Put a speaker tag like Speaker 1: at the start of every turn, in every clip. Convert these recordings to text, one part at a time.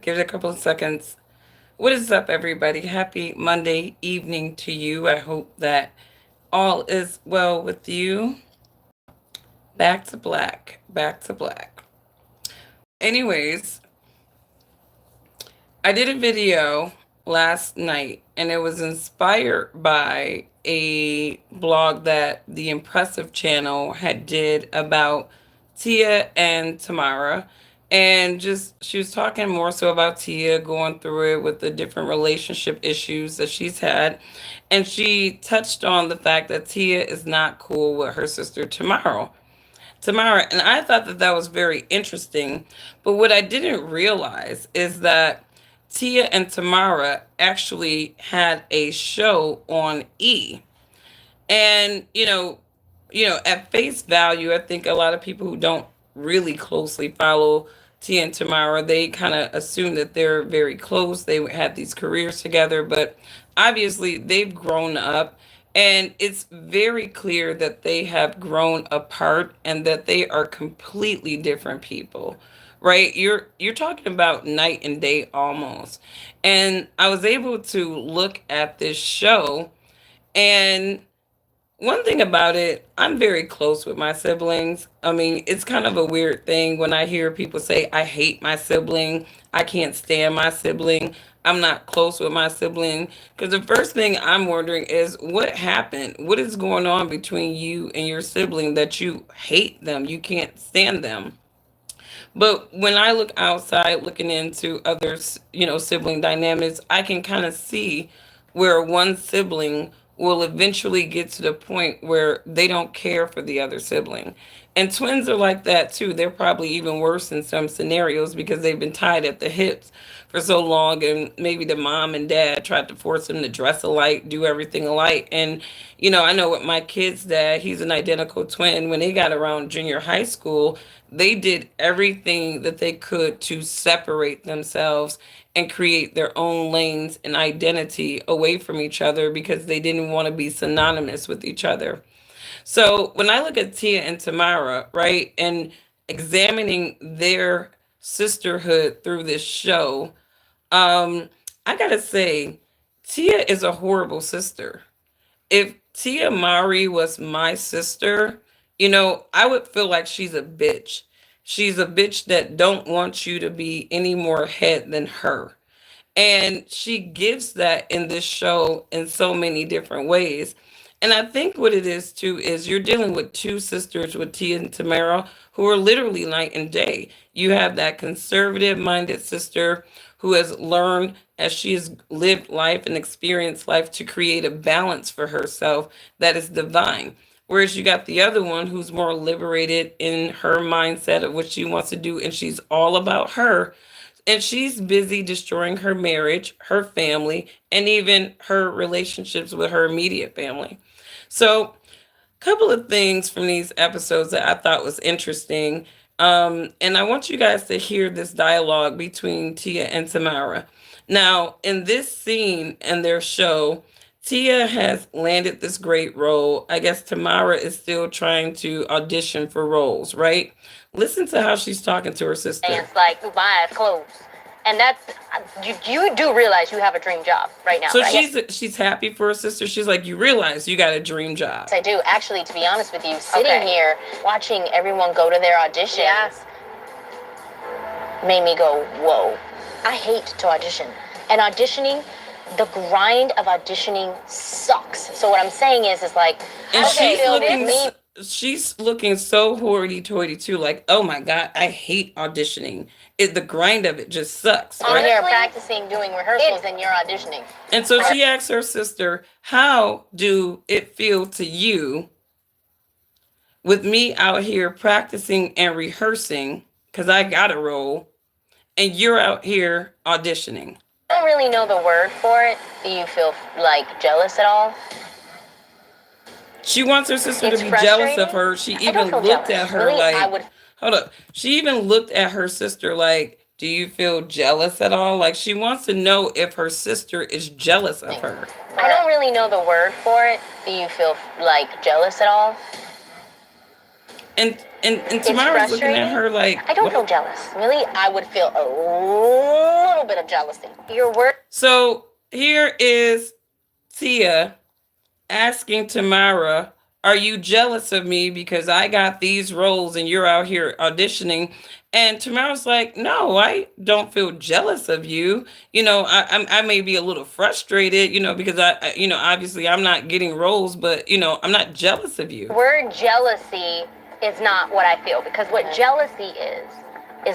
Speaker 1: Give it a couple of seconds. What is up, everybody? Happy Monday evening to you. I hope that all is well with you. Back to black. Back to black. Anyways, I did a video last night and it was inspired by a blog that the Impressive channel had did about Tia and Tamara. And just she was talking more so about Tia going through it with the different relationship issues that she's had. And she touched on the fact that Tia is not cool with her sister Tamara, and I thought that that was very interesting. But what I didn't realize is that Tia and Tamara actually had a show on E. And at face value, I think a lot of people who don't really closely follow Tia and Tamara, they kind of assume that they're very close. They had these careers together, but obviously they've grown up, and it's very clear that they have grown apart and that they are completely different people. Right? You're talking about night and day almost. And I was able to look at this show, and one thing about it, I'm very close with my siblings. I mean, it's kind of a weird thing when I hear people say, I hate my sibling, I can't stand my sibling, I'm not close with my sibling. Because the first thing I'm wondering is, what happened? What is going on between you and your sibling that you hate them? You can't stand them. But when I look outside, looking into others, sibling dynamics, I can kind of see where one sibling will eventually get to the point where they don't care for the other sibling. And twins are like that too. They're probably even worse in some scenarios because they've been tied at the hips for so long, and maybe the mom and dad tried to force them to dress alike, do everything alike. And I know with my kid's dad, he's an identical twin. When they got around junior high school, they did everything that they could to separate themselves and create their own lanes and identity away from each other because they didn't want to be synonymous with each other. So when I look at Tia and Tamara, right, and examining their sisterhood through this show, um, I gotta say, Tia is a horrible sister. If Tia Mari was my sister, I would feel like she's a bitch. She's a bitch that don't want you to be any more ahead than her. And she gives that in this show in so many different ways. And I think what it is too is you're dealing with two sisters with Tia and Tamara who are literally night and day. You have that conservative minded sister who has learned as she has lived life and experienced life to create a balance for herself that is divine. Whereas you got the other one who's more liberated in her mindset of what she wants to do, and she's all about her, and she's busy destroying her marriage, her family, and even her relationships with her immediate family. So, couple of things from these episodes that I thought was interesting. And I want you guys to hear this dialogue between Tia and Tamara. Now, in this scene in their show, Tia has landed this great role. I guess Tamara is still trying to audition for roles, right? Listen to how she's talking to her
Speaker 2: And
Speaker 1: sister.
Speaker 2: it's like buy clothes, and that's you do realize you have a dream job right now,
Speaker 1: So
Speaker 2: right?
Speaker 1: she's happy for her sister. She's like, you realize you got a dream job.
Speaker 2: Yes, I do. Actually, to be honest with you, sitting here watching everyone go to their auditions made me go, whoa. I hate to audition. And auditioning, the grind of auditioning sucks. So what I'm saying is like,
Speaker 1: And
Speaker 2: okay,
Speaker 1: she's looking
Speaker 2: me.
Speaker 1: she's looking so hoity-toity too, like, oh my God, I hate auditioning. The grind of it just sucks,
Speaker 2: I'm
Speaker 1: right?
Speaker 2: here practicing, doing rehearsals, and you're auditioning.
Speaker 1: And so she asks her sister, how do it feel to you with me out here practicing and rehearsing because I got a role, and you're out here auditioning?
Speaker 2: I don't really know the word for it. Do you feel like jealous at all?
Speaker 1: She wants her sister
Speaker 2: It's
Speaker 1: to be jealous
Speaker 2: frustrating.
Speaker 1: of her. She
Speaker 2: I don't
Speaker 1: even
Speaker 2: feel
Speaker 1: looked
Speaker 2: jealous.
Speaker 1: at her
Speaker 2: Really, I
Speaker 1: like,
Speaker 2: would.
Speaker 1: hold up. She even looked at her sister like, do you feel jealous at all? Like, she wants to know if her sister is jealous of her.
Speaker 2: I don't really know the word for it. Do you feel like jealous at all?
Speaker 1: And
Speaker 2: It's
Speaker 1: Tamara's looking at
Speaker 2: frustrating.
Speaker 1: her like,
Speaker 2: I don't
Speaker 1: what?
Speaker 2: feel jealous. Really, I would feel a little jealousy. Your word.
Speaker 1: So here is Tia asking Tamara, are you jealous of me because I got these roles and you're out here auditioning? And Tamara's like, no, I don't feel jealous of you. I may be a little frustrated, because obviously I'm not getting roles, but, I'm not jealous of you.
Speaker 2: Word jealousy is not what I feel, because what jealousy is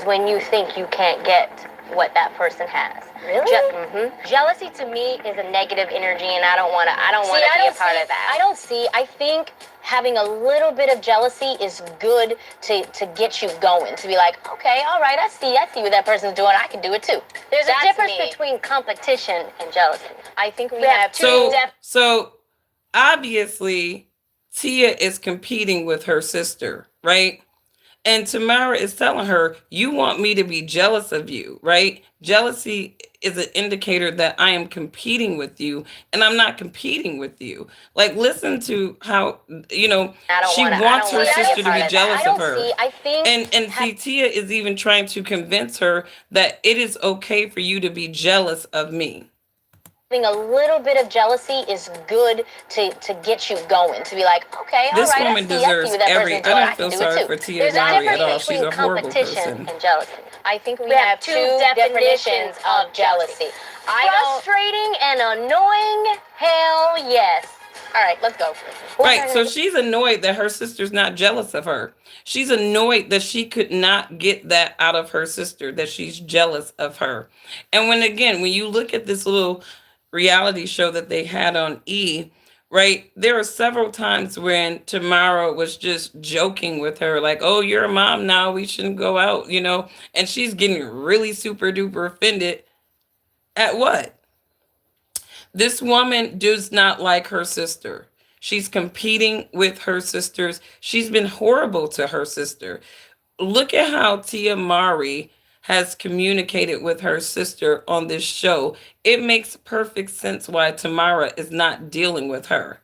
Speaker 2: when you think you can't get what that person has. Really? Jealousy to me is a negative energy, and I don't want to be a part of that. I think having a little bit of jealousy is good to get you going, to be like, okay, all right, I see what that person's doing, I can do it too. There's a difference between competition and jealousy. I think we have two.
Speaker 1: So obviously Tia is competing with her sister, right? And Tamara is telling her, you want me to be jealous of you, right? Jealousy is an indicator that I am competing with you, and I'm not competing with you. Like, listen to how, she wants her sister to be jealous of her. And see, Tia is even trying to convince her that it is okay for you to be jealous of me.
Speaker 2: Having a little bit of jealousy is good to get you going, to be like, okay, all
Speaker 1: this
Speaker 2: right,
Speaker 1: woman deserves every. I don't feel sorry for Tia Mowry at all. She's a horrible person.
Speaker 2: And jealousy. I think we have two definitions of jealousy. Frustrating and annoying. Hell yes. All right, let's go.
Speaker 1: Right, so she's annoyed that her sister's not jealous of her. She's annoyed that she could not get that out of her sister, that she's jealous of her. And when you look at this little reality show that they had on E, right, there are several times when Tamara was just joking with her, like, oh, you're a mom now, we shouldn't go out, and she's getting really super duper offended at what? This woman does not like her sister. She's competing with her sisters. She's been horrible to her sister. Look at how Tia Mowry has communicated with her sister on this show. It makes perfect sense why Tamara is not dealing with her.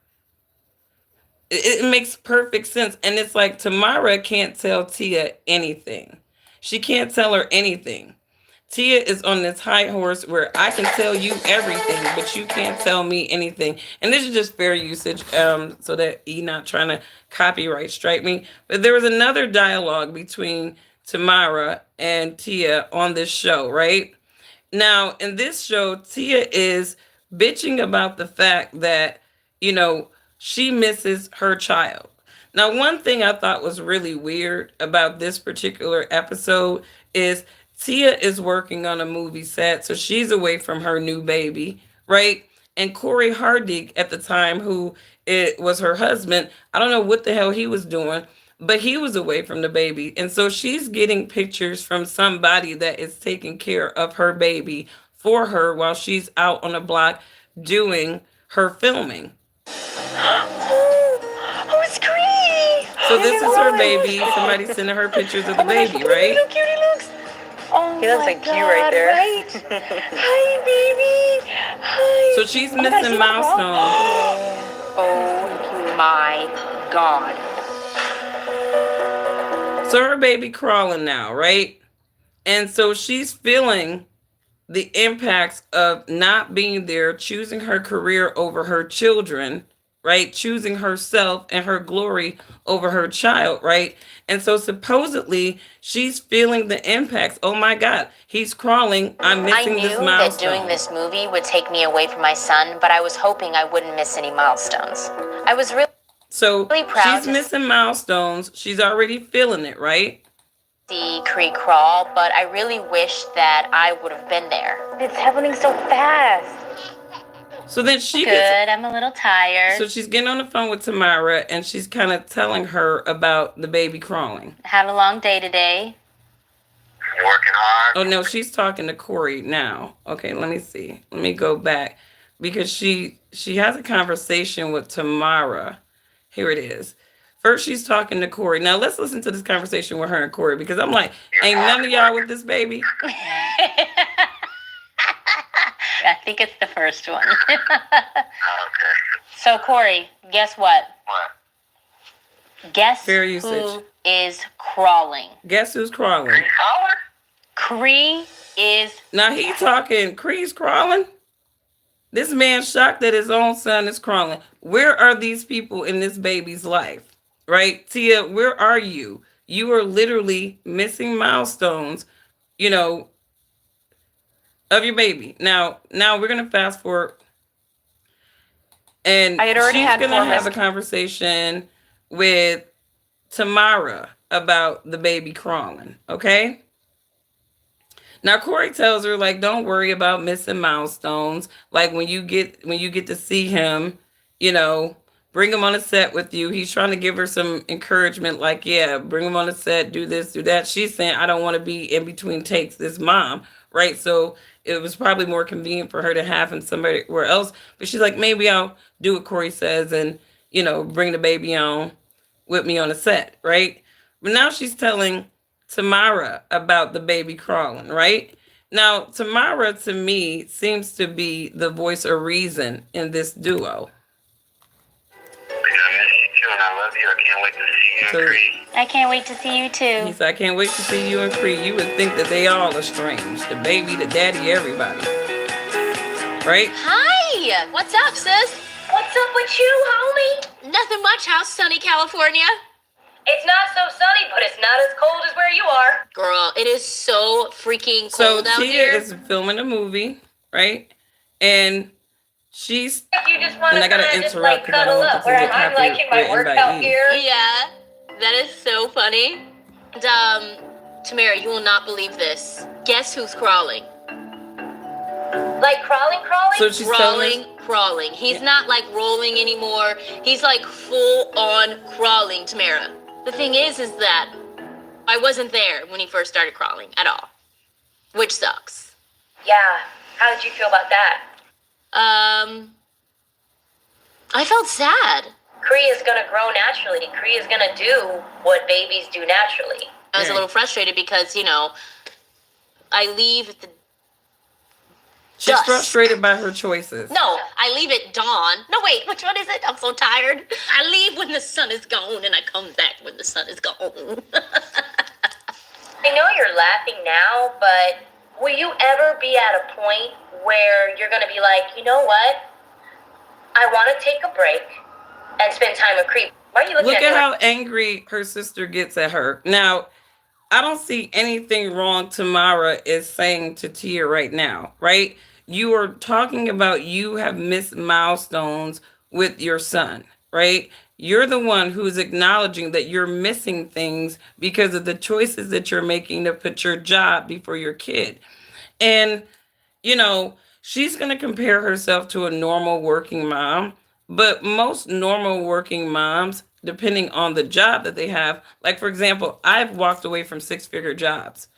Speaker 1: It makes perfect sense. And it's like Tamara can't tell Tia anything. She can't tell her anything. Tia is on this high horse where I can tell you everything, but you can't tell me anything. And this is just fair usage, so that E not trying to copyright strike me. But there was another dialogue between Tamara and Tia on this show, right? Now, in this show, Tia is bitching about the fact that, you know, she misses her child. Now, one thing I thought was really weird about this particular episode is Tia is working on a movie set, so she's away from her new baby, right? And Corey Hardig at the time, who it was her husband, I don't know what the hell he was doing, but he was away from the baby. And so she's getting pictures from somebody that is taking care of her baby for her while she's out on the block doing her filming.
Speaker 2: Oh, it's great.
Speaker 1: So this is her baby. Somebody sending her pictures of the baby, right?
Speaker 2: Look how cute he looks. Oh, he looks like God, you right there. Right? Hi, baby. Hi.
Speaker 1: So she's missing milestones.
Speaker 2: Oh my God.
Speaker 1: So her baby crawling now, right? And so she's feeling the impacts of not being there, choosing her career over her children, right? Choosing herself and her glory over her child, right? And so supposedly she's feeling the impacts. Oh my God, he's crawling. I'm missing this milestone.
Speaker 2: I knew that doing this movie would take me away from my son, but I was hoping I wouldn't miss any milestones. I was really proud.
Speaker 1: She's missing milestones. She's already feeling it, right?
Speaker 2: See Creek crawl, but I really wish that I would have been there. It's happening so fast.
Speaker 1: So then
Speaker 2: I'm a little tired.
Speaker 1: So she's getting on the phone with Tamara and she's kind of telling her about the baby crawling.
Speaker 2: Had a long day today.
Speaker 3: Working hard.
Speaker 1: Oh no, she's talking to Corey now. Okay, let me see. Let me go back because she has a conversation with Tamara. Here it is. First, she's talking to Corey. Now, let's listen to this conversation with her and Corey because I'm like, ain't none of y'all with this baby?
Speaker 2: I think it's the first one.
Speaker 3: Okay.
Speaker 2: So, Corey, guess what?
Speaker 3: What?
Speaker 2: Guess
Speaker 1: Fair usage.
Speaker 2: who is crawling?
Speaker 1: Guess who's crawling?
Speaker 3: Creek crawler?
Speaker 2: Cree is
Speaker 1: Now he talking, Cree's crawling. This man shocked that his own son is crawling. Where are these people in this baby's life? Right? Tia, where are you? You are literally missing milestones, you know, of your baby. Now we're gonna fast forward, and
Speaker 2: I had already
Speaker 1: she's
Speaker 2: had
Speaker 1: gonna
Speaker 2: four
Speaker 1: have a
Speaker 2: missed.
Speaker 1: conversation with Tamara about the baby crawling. Okay. Now Corey tells her, like, don't worry about missing milestones. Like when you get to see him, you know, bring him on a set with you. He's trying to give her some encouragement, like, yeah, bring him on a set, do this, do that. She's saying, I don't want to be in between takes, this mom, right? So it was probably more convenient for her to have him somewhere else. But she's like, maybe I'll do what Corey says and, bring the baby on with me on the set, right? But now she's telling Tamara about the baby crawling, right? Now, Tamara to me seems to be the voice of reason in this duo.
Speaker 3: I miss you too, and I love you. I can't wait to see you and Cree.
Speaker 2: I can't wait to see you too.
Speaker 1: He said, I can't wait to see you and Cree. You would think that they all are strange. The baby, the daddy, everybody. Right?
Speaker 2: Hi! What's up, sis?
Speaker 4: What's up with you, homie?
Speaker 2: Nothing much. How's sunny California?
Speaker 4: It's not so sunny, but it's not as cold as where you are.
Speaker 2: Girl, it is so freaking
Speaker 1: So
Speaker 2: cold out
Speaker 1: Tia
Speaker 2: here.
Speaker 1: is filming a movie, right? And she's
Speaker 4: If you just want
Speaker 1: and
Speaker 4: to
Speaker 1: I gotta
Speaker 4: kind of just
Speaker 1: interrupt
Speaker 4: like
Speaker 1: because I don't
Speaker 4: cuddle
Speaker 1: want
Speaker 4: up,
Speaker 1: this to
Speaker 4: where
Speaker 1: get
Speaker 4: I'm like in my
Speaker 1: copywritten by
Speaker 4: workout
Speaker 1: E.
Speaker 4: gear.
Speaker 2: Yeah, that is so funny. And, Tamara, you will not believe this. Guess who's crawling?
Speaker 4: Like crawling?
Speaker 1: So she's telling
Speaker 2: Crawling. He's not like rolling anymore. He's like full on crawling, Tamara. The thing is that I wasn't there when he first started crawling at all, which sucks.
Speaker 4: Yeah. How did you feel about that?
Speaker 2: I felt sad.
Speaker 4: Cree is gonna grow naturally. Cree is gonna do what babies do naturally.
Speaker 2: I was a little frustrated because, I leave at the
Speaker 1: she's
Speaker 2: dusk.
Speaker 1: frustrated by her choices.
Speaker 2: No, I leave at dawn. No, wait, which one is it? I'm so tired. I leave when the sun is gone and I come back when the sun is gone.
Speaker 4: I know you're laughing now, but will you ever be at a point where you're gonna be like, you know what? I want to take a break and spend time with Cree. Why are you looking
Speaker 1: Look
Speaker 4: at me
Speaker 1: at
Speaker 4: like
Speaker 1: how angry her sister gets at her. Now, I don't see anything wrong Tamara is saying to Tia right now, right? You are talking about you have missed milestones with your son, right? You're the one who's acknowledging that you're missing things because of the choices that you're making to put your job before your kid. And, she's going to compare herself to a normal working mom, but most normal working moms, depending on the job that they have, like for example, I've walked away from six-figure jobs,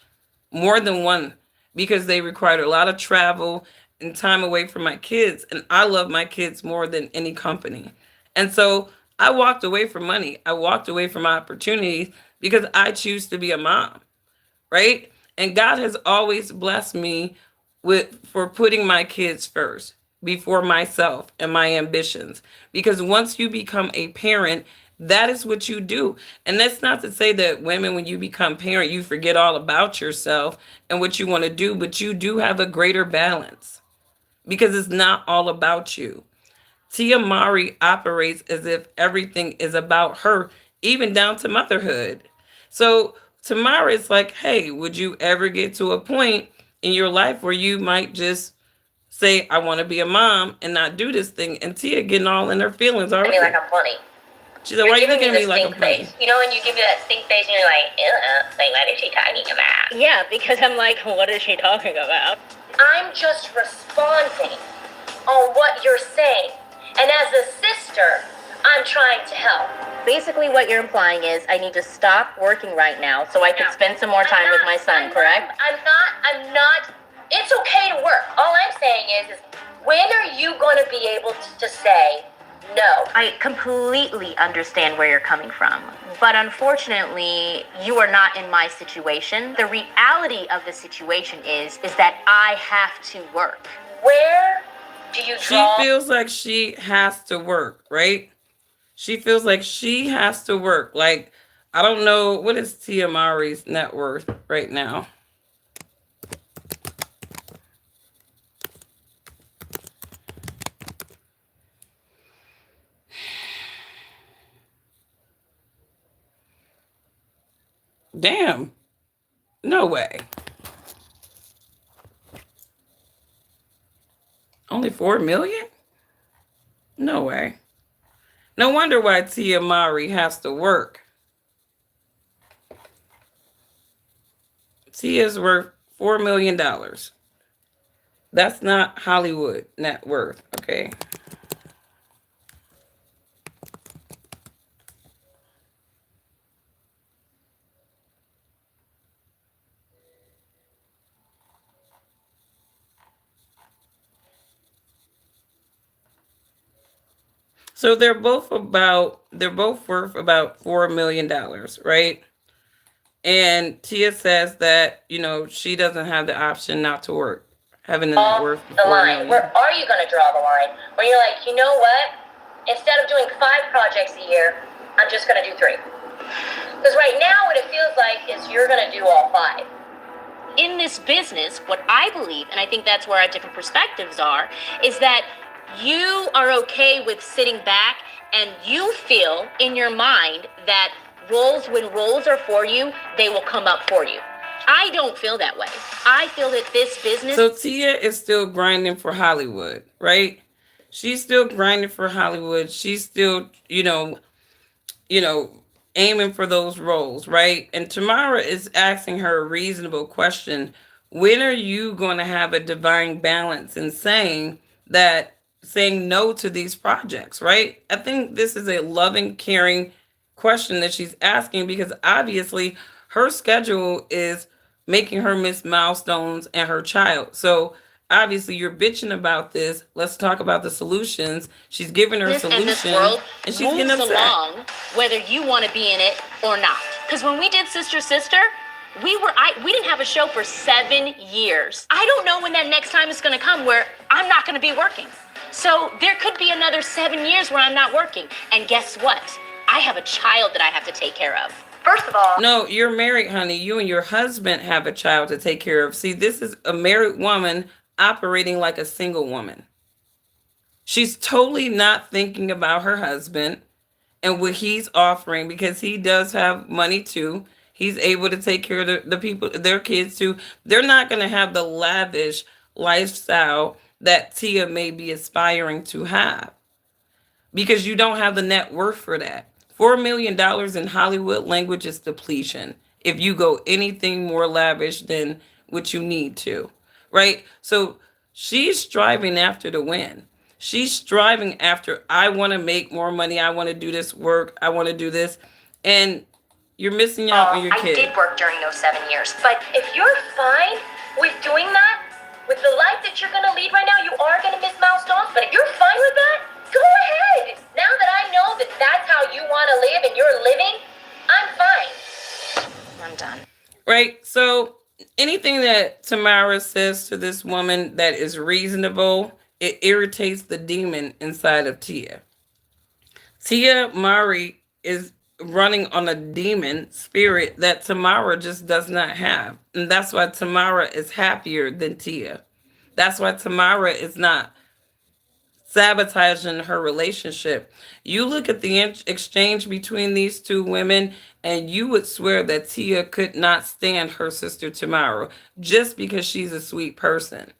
Speaker 1: more than one, because they required a lot of travel and time away from my kids. And I love my kids more than any company. And so I walked away from money. I walked away from opportunities because I choose to be a mom, right? And God has always blessed me for putting my kids first before myself and my ambitions. Because once you become a parent, that is what you do. And that's not to say that women, when you become parent, you forget all about yourself and what you want to do, but you do have a greater balance because it's not all about you. Tia Mari operates as if everything is about her, even down to motherhood. So Tamara is like, hey, would you ever get to a point in your life where you might just say, I want to be a mom and not do this thing? And Tia getting all in her feelings
Speaker 4: I
Speaker 1: already.
Speaker 4: mean, like I'm funny.
Speaker 1: She's like, why are you looking at me
Speaker 4: the
Speaker 1: like I'm
Speaker 4: stink
Speaker 1: funny?
Speaker 4: face. You know when you give me that stink face and you're like, like what is she talking about?
Speaker 2: Yeah, because I'm like, what is she talking about?
Speaker 4: I'm just responding on what you're saying. And as a sister, I'm trying to help.
Speaker 2: Basically, what you're implying is I need to stop working right now so I can spend some more time with my son, correct?
Speaker 4: I'm not. It's okay to work. All I'm saying is when are you going to be able to say no?
Speaker 2: I completely understand where you're coming from, but unfortunately, you are not in my situation. The reality of the situation is that I have to work.
Speaker 4: Where do you
Speaker 1: She
Speaker 4: draw?
Speaker 1: feels like she has to work, right? She feels like she has to work. Like, I don't know, what is Tia Mari's net worth right now? Damn. No way. Only 4 million? No way. No wonder why Tia Mowry has to work. Tia's worth $4 million. That's not Hollywood net worth, okay? So they're both worth about $4 million, right? And Tia says that, she doesn't have the option not to work, having a net worth of
Speaker 4: The
Speaker 1: 4
Speaker 4: line. Where
Speaker 1: million.
Speaker 4: are you going to draw the line? Where you're like, you know what? Instead of doing 5 projects a year, I'm just going to do 3. Because right now, what it feels like is you're going to do all 5. In this business, what I believe, and I think that's where our different perspectives are, is that you are okay with sitting back and you feel in your mind that when roles are for you, they will come up for you. I don't feel that way. I feel that this business.
Speaker 1: So Tia is still grinding for Hollywood, right? She's still grinding for Hollywood. She's still, you know, aiming for those roles, right? And Tamara is asking her a reasonable question. When are you going to have a divine balance in saying no to these projects, right? I think this is a loving, caring question that she's asking because obviously her schedule is making her miss milestones and her child. So obviously you're bitching about this. Let's talk about the solutions. She's giving her
Speaker 4: This
Speaker 1: solution
Speaker 4: world
Speaker 1: and she's getting
Speaker 4: moves
Speaker 1: upset.
Speaker 4: along whether you want to be in it or not. Because when we did Sister Sister, we didn't have a show for 7 years. I don't know when that next time is going to come where I'm not going to be working. So there could be another 7 years where I'm not working. And guess what? I have a child that I have to take care of. First of all,
Speaker 1: No, you're married, honey. You and your husband have a child to take care of. See, this is a married woman operating like a single woman. She's totally not thinking about her husband and what he's offering because he does have money too. He's able to take care of the people, their kids too. They're not going to have the lavish lifestyle that Tia may be aspiring to have because you don't have the net worth for that. $4 million in Hollywood language is depletion. If you go anything more lavish than what you need to, right? So she's striving after the win. She's striving after, I want to make more money. I want to do this work. I want to do this. And you're missing out on your
Speaker 4: I
Speaker 1: kid.
Speaker 4: did work during those 7 years. But if you're fine with doing that, with the life that you're going to lead right now, you are going to miss milestones. But if you're fine with that, go ahead. Now that I know that that's how you want to live and you're living, I'm fine. I'm done.
Speaker 1: Right? So anything that Tamara says to this woman that is reasonable, it irritates the demon inside of Tia. Tia Mari is running on a demon spirit that Tamara just does not have. And that's why Tamara is happier than Tia. That's why Tamara is not sabotaging her relationship. You look at the exchange between these two women, and you would swear that Tia could not stand her sister Tamara just because she's a sweet person.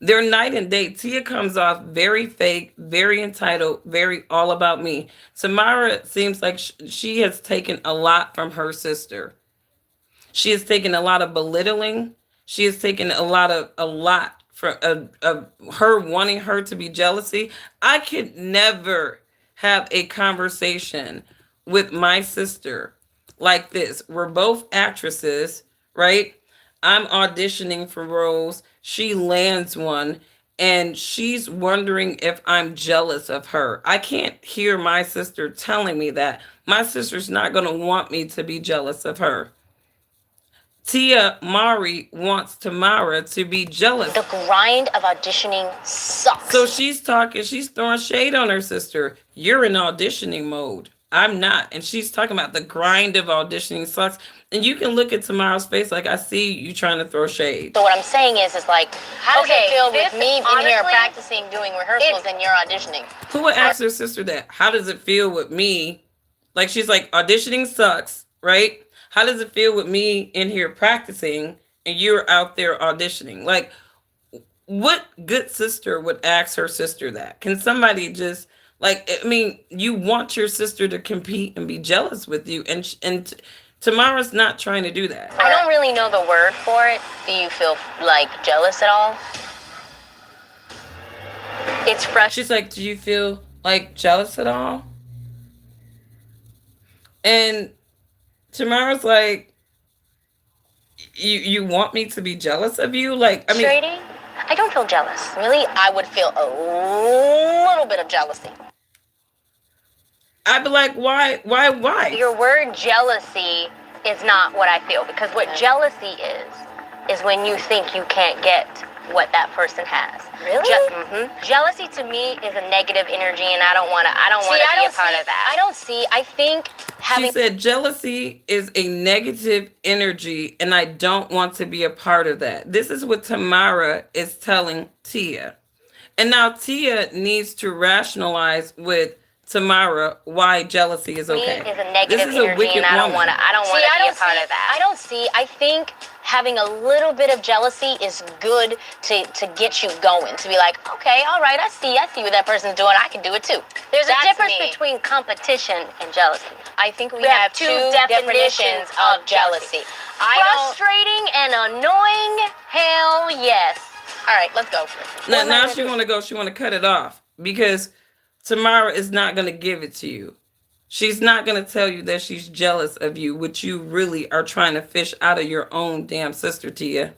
Speaker 1: They're night and day. Tia comes off very fake, very entitled, very all about me. Tamara seems like she has taken a lot from her sister. She has taken a lot of belittling. She has taken a lot from of her wanting her to be jealousy. I could never have a conversation with my sister like this. We're both actresses, right? I'm auditioning for roles. She lands one and she's wondering if I'm jealous of her. I can't hear my sister telling me that. My sister's not going to want me to be jealous of her. Tia Mari wants Tamara to be jealous.
Speaker 2: The grind of auditioning sucks.
Speaker 1: So she's throwing shade on her sister. You're in auditioning mode. I'm not. And she's talking about the grind of auditioning sucks. And you can look at Tamara's face like, I see you trying to throw shade.
Speaker 2: So what I'm saying is like, how does it feel with me being here
Speaker 4: honestly,
Speaker 2: practicing, doing rehearsals, and you're auditioning?
Speaker 1: Who would ask their sister that? How does it feel with me? Like she's like, auditioning sucks, right? How does it feel with me in here practicing and you're out there auditioning? Like, what good sister would ask her sister that? Can somebody just like? I mean, you want your sister to compete and be jealous with you, and Tamara's not trying to do that.
Speaker 2: I don't really know the word for it. Do you feel like jealous at all? It's fresh.
Speaker 1: She's like, do you feel like jealous at all? And Tamara's like, you want me to be jealous of you? Like, I mean,
Speaker 2: Frustrating? I don't feel jealous. Really, I would feel a little bit of jealousy.
Speaker 1: I'd be like, why?
Speaker 2: Your word jealousy is not what I feel, because what jealousy is when you think you can't get what that person has. Really? Jealousy to me is a negative energy, and I don't want to be a part of that. I think having.
Speaker 1: She said jealousy is a negative energy, and I don't want to be a part of that. This is what Tamara is telling Tia. And now Tia needs to rationalize with Tamara why jealousy is okay.
Speaker 2: Me is a negative
Speaker 1: this is
Speaker 2: energy,
Speaker 1: a wicked
Speaker 2: and I don't
Speaker 1: woman.
Speaker 2: want to be a part of that. I think having a little bit of jealousy is good to get you going. To be like, okay, all right, I see what that person's doing. I can do it too. There's a difference between competition and jealousy. I think we have two definitions of jealousy. Frustrating and annoying. Hell yes. All right, let's go.
Speaker 1: Now she want to go. She want to cut it off because Tamara is not going to give it to you. She's not going to tell you that she's jealous of you, which you really are trying to fish out of your own damn sister, Tia.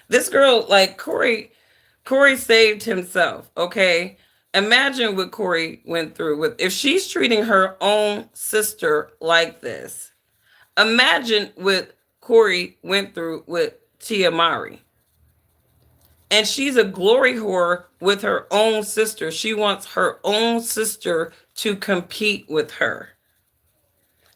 Speaker 1: This girl, like Corey saved himself, okay? Imagine what Corey went through with if she's treating her own sister like this. Imagine what Corey went through with Tia Mari. And she's a glory whore with her own sister. She wants her own sister to compete with her.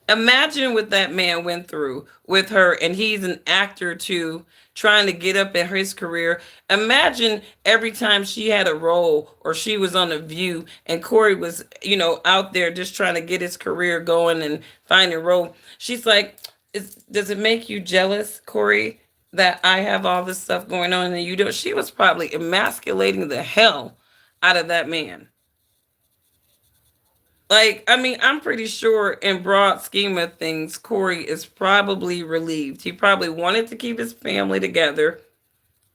Speaker 1: Imagine what that man went through with her, and he's an actor too, trying to get up in his career. Imagine every time she had a role or she was on a View, and Corey was, out there just trying to get his career going and find a role. She's like, does it make you jealous, Corey, that I have all this stuff going on and you don't? She was probably emasculating the hell out of that man. Like, I mean, I'm pretty sure in broad scheme of things, Corey is probably relieved. He probably wanted to keep his family together.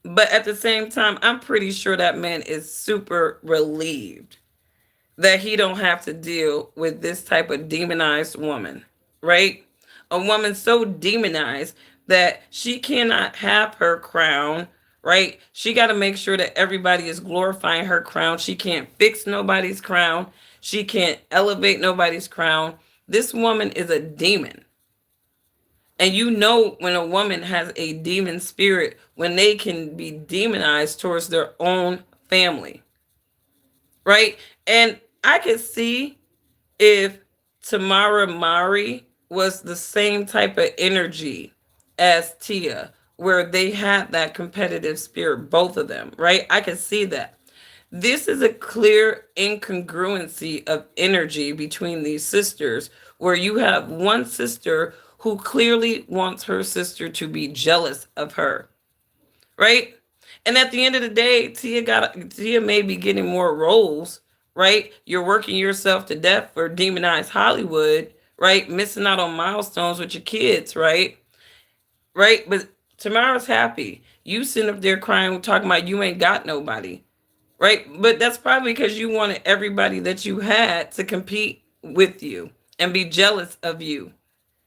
Speaker 1: But at the same time, I'm pretty sure that man is super relieved that he don't have to deal with this type of demonized woman, right? A woman so demonized that she cannot have her crown, right? She got to make sure that everybody is glorifying her crown. She can't fix nobody's crown. She can't elevate nobody's crown. This woman is a demon. And you know when a woman has a demon spirit, when they can be demonized towards their own family, right? And I could see if Tamara Mari was the same type of energy as Tia, where they had that competitive spirit, both of them, right? I could see that. This is a clear incongruency of energy between these sisters, where you have one sister who clearly wants her sister to be jealous of her, right? And at the end of the day, Tia may be getting more roles, right? You're working yourself to death for demonized Hollywood, right? Missing out on milestones with your kids, right? Right? But Tamara's happy. You sitting up there crying, talking about you ain't got nobody, right? But that's probably because you wanted everybody that you had to compete with you and be jealous of you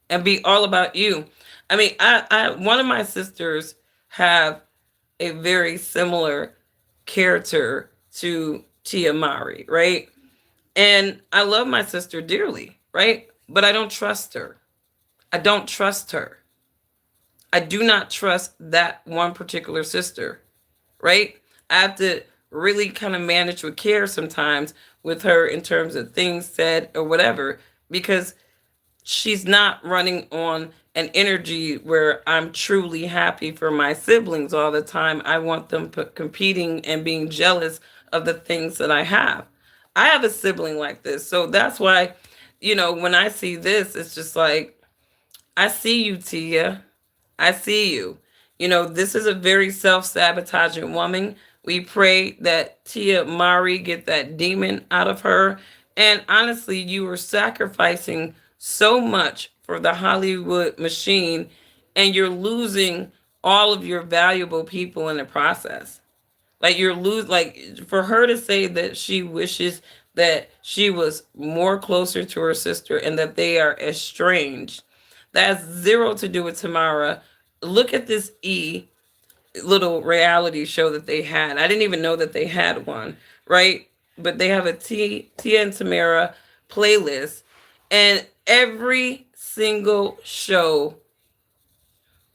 Speaker 1: and be all about you. I mean, I one of my sisters have a very similar character to Tia Mari, right? And I love my sister dearly, right? But I don't trust her. I don't trust her. I do not trust that one particular sister, right? I have to really kind of manage with care sometimes with her in terms of things said or whatever, because she's not running on an energy where I'm truly happy for my siblings all the time. I want them competing and being jealous of the things that I have. I have a sibling like this. So that's why, when I see this, it's just like, I see you, Tia. I see you. You know, this is a very self-sabotaging woman. We pray that Tia Mari get that demon out of her. And honestly, you were sacrificing so much for the Hollywood machine, and you're losing all of your valuable people in the process. Like you're lose like for her to say that she wishes that she was more closer to her sister and that they are estranged. That has zero to do with Tamara. Look at this little reality show that they had. I didn't even know that they had one, right? But they have a Tia and Tamara playlist, and every single show,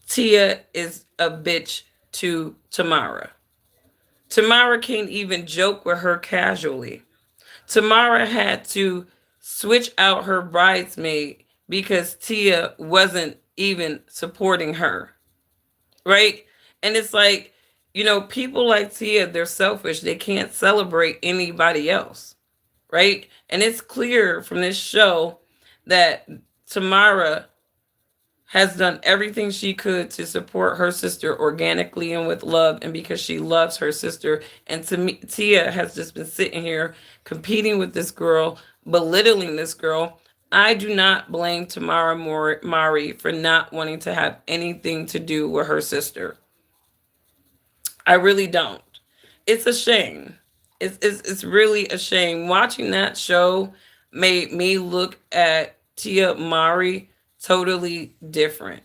Speaker 1: Tia is a bitch to Tamara. Tamara can't even joke with her casually. Tamara had to switch out her bridesmaid because Tia wasn't even supporting her, right? And it's like, people like Tia, they're selfish. They can't celebrate anybody else, right? And it's clear from this show that Tamara has done everything she could to support her sister organically and with love, and because she loves her sister. And to me, Tia has just been sitting here competing with this girl, belittling this girl. I do not blame Tamara Mari for not wanting to have anything to do with her sister. I really don't. It's a shame. It's really a shame. Watching that show made me look at Tia Mari totally different,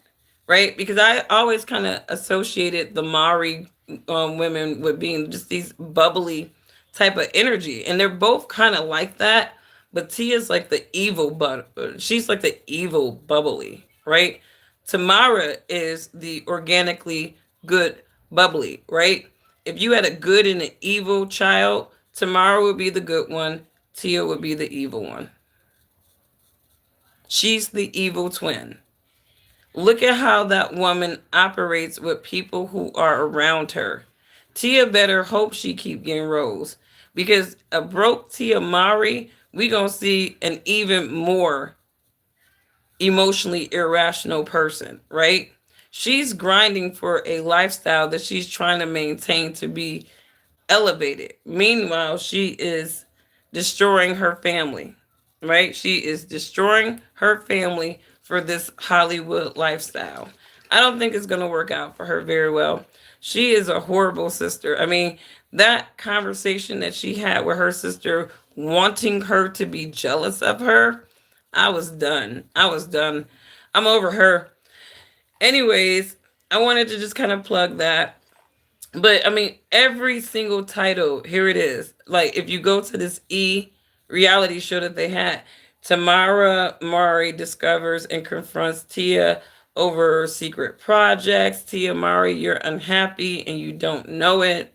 Speaker 1: right? Because I always kind of associated the Mari women with being just these bubbly type of energy, and they're both kind of like that. But Tia's like the evil, but she's like the evil bubbly, right? Tamara is the organically good bubbly, right? If you had a good and an evil child, Tamara would be the good one, Tia would be the evil one. She's the evil twin. Look at how that woman operates with people who are around her. Tia better hope she keep getting roles, because a broke Tia Mari, we gonna see an even more emotionally irrational person, right? She's grinding for a lifestyle that she's trying to maintain to be elevated. Meanwhile, she is destroying her family, right? She is destroying her family for this Hollywood lifestyle. I don't think it's going to work out for her very well. She is a horrible sister. I mean, that conversation that she had with her sister, wanting her to be jealous of her, I was done. I was done. I'm over her. Anyways, I wanted to just kind of plug that. But I mean, every single title, here it is. Like, if you go to this reality show that they had, Tamara Mari discovers and confronts Tia over secret projects. Tia Mari, you're unhappy and you don't know it.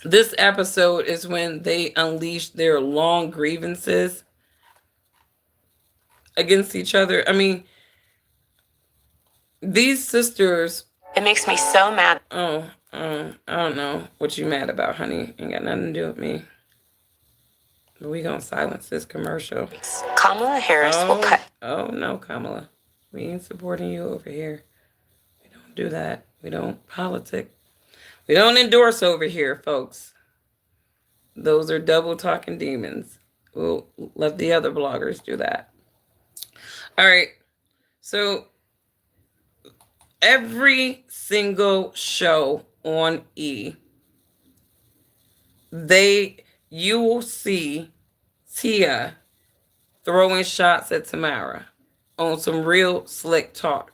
Speaker 1: This episode is when they unleash their long grievances against each other. I mean, these sisters.
Speaker 2: It makes me so mad.
Speaker 1: I don't know what you mad about, honey. Ain't got nothing to do with me. But we gonna silence this commercial.
Speaker 2: Kamala Harris will cut.
Speaker 1: Oh no, Kamala. We ain't supporting you over here. We don't do that. We don't politic. We don't endorse over here, folks. Those are double talking demons. We'll let the other bloggers do that. All right. So every single show on you will see Tia throwing shots at Tamara on some real slick talk.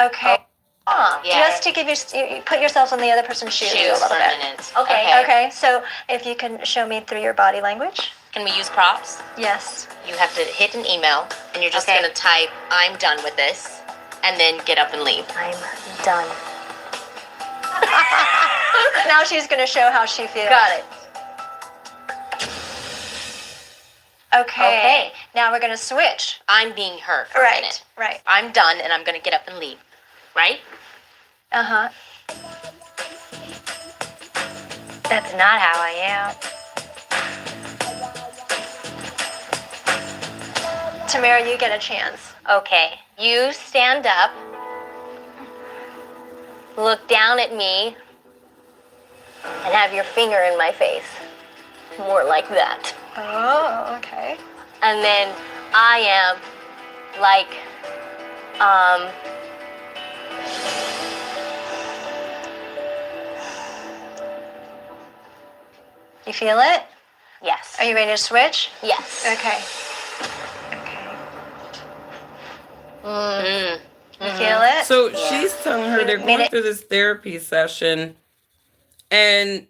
Speaker 5: Okay.
Speaker 4: Yeah.
Speaker 5: Just to give you put yourself on the other person's shoes a little
Speaker 4: for a
Speaker 5: bit.
Speaker 4: minute.
Speaker 5: Okay. Okay. So if you can show me through your body language.
Speaker 4: Can we use props?
Speaker 5: Yes.
Speaker 4: You have to hit an email, and you're just gonna type, "I'm done with this," and then get up and leave.
Speaker 5: I'm done. Now she's going to show how she feels.
Speaker 4: Got it.
Speaker 5: Okay. Now we're going to switch.
Speaker 4: I'm being her for a minute.
Speaker 5: Right.
Speaker 4: I'm done, and I'm gonna get up and leave. Right?
Speaker 5: Uh-huh. That's not how I am. Tamara, you get a chance.
Speaker 2: Okay, you stand up, look down at me, and have your finger in my face. More like that.
Speaker 5: Oh, okay.
Speaker 2: And then I am like,
Speaker 5: You feel it?
Speaker 2: yes.
Speaker 5: Are you ready to switch?
Speaker 2: Yes.
Speaker 5: Okay.
Speaker 2: Mm.
Speaker 5: You feel it?
Speaker 1: So she's telling her they're going through this therapy session, and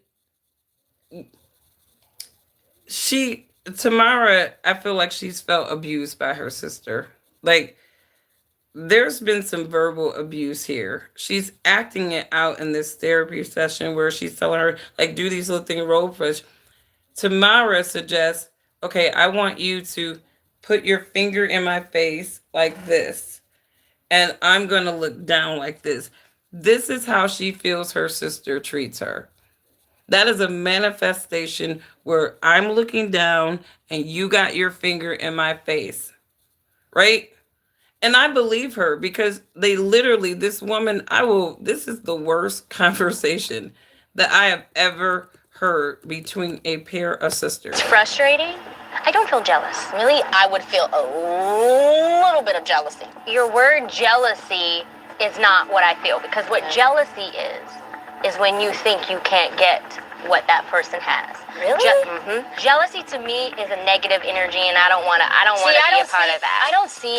Speaker 1: Tamara, I feel like she's felt abused by her sister. Like, there's been some verbal abuse here. She's acting it out in this therapy session where she's telling her, like, do these little thing role push. Tamara suggests, okay, I want you to put your finger in my face like this, and I'm going to look down like this. This is how she feels her sister treats her. That is a manifestation where I'm looking down and you got your finger in my face, right? And I believe her because they literally, this is the worst conversation that I have ever heard between a pair of sisters.
Speaker 2: It's frustrating. I don't feel jealous. Really, I would feel a little bit of jealousy. Your word jealousy is not what I feel, because what jealousy is when you think you can't get what that person has. Really? Jealousy to me is a negative energy, and I don't want to be a part of that.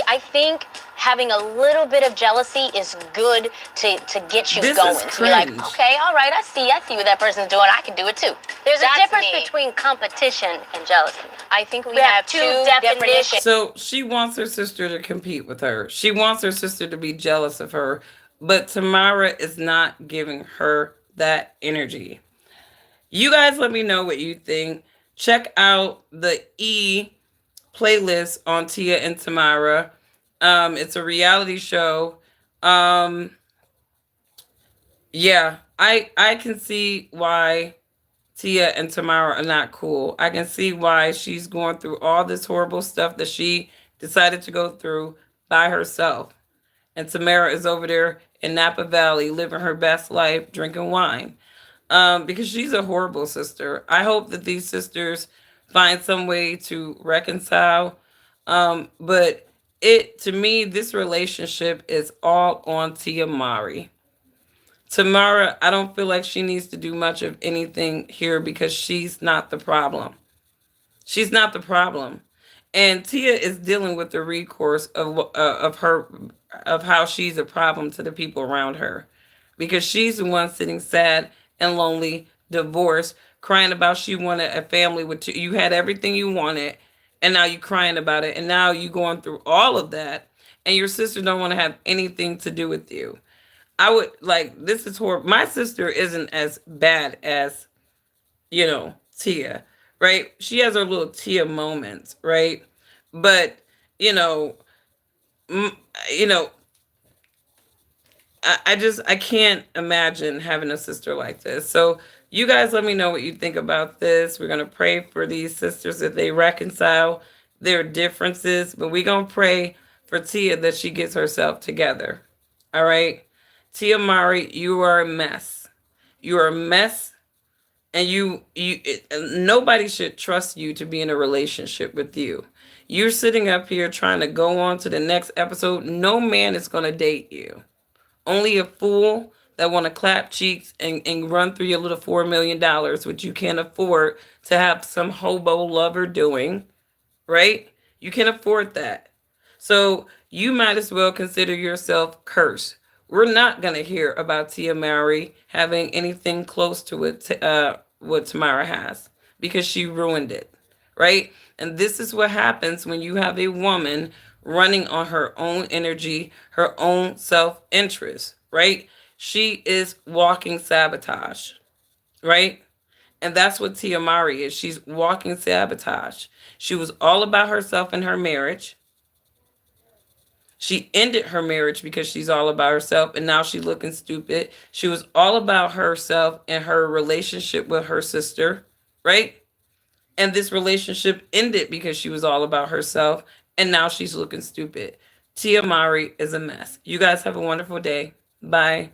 Speaker 2: I think having a little bit of jealousy is good to get you going. To be like, okay, all right, I see what that person's doing. I can do it too. There's a difference between competition and jealousy. I think we have two definitions.
Speaker 1: So she wants her sister to compete with her. She wants her sister to be jealous of her, but Tamara is not giving her that energy. You guys let me know what you think. Check out the E playlist on Tia and Tamara. It's a reality show. Yeah, I can see why Tia and Tamara are not cool. I can see why she's going through all this horrible stuff that she decided to go through by herself. And Tamara is over there in Napa Valley living her best life, drinking wine. Because she's a horrible sister. I hope that these sisters find some way to reconcile. But to me, this relationship is all on Tia Mari. Tamara, I don't feel like she needs to do much of anything here because she's not the problem. She's not the problem. And Tia is dealing with the recourse of how she's a problem to the people around her, because she's the one sitting sad and lonely, divorced, crying about she wanted a family with two. You had everything you wanted, and now you crying about it, and now you going through all of that, and your sister don't want to have anything to do with you. I would like, this is horrible. My sister isn't as bad as, Tia, right? She has her little Tia moments, right? But, you know, m- you know, I can't imagine having a sister like this. So you guys let me know what you think about this. We're going to pray for these sisters that they reconcile their differences, but we're going to pray for Tia that she gets herself together. All right. Tia Mari, you are a mess. You are a mess, and nobody should trust you to be in a relationship with you. You're sitting up here trying to go on to the next episode. No man is going to date you. Only a fool that want to clap cheeks and run through your little $4 million, which you can't afford to have some hobo lover doing, right? You can't afford that. So you might as well consider yourself cursed. We're not going to hear about Tia Mowry having anything close to what Tamara has, because she ruined it, right? And this is what happens when you have a woman running on her own energy, her own self-interest, right? She is walking sabotage, right? And that's what Tia Mowry is. She's walking sabotage. She was all about herself in her marriage. She ended her marriage because she's all about herself, and now she's looking stupid. She was all about herself and her relationship with her sister, right? And this relationship ended because she was all about herself, and now she's looking stupid. Tia Mari is a mess. You guys have a wonderful day. Bye.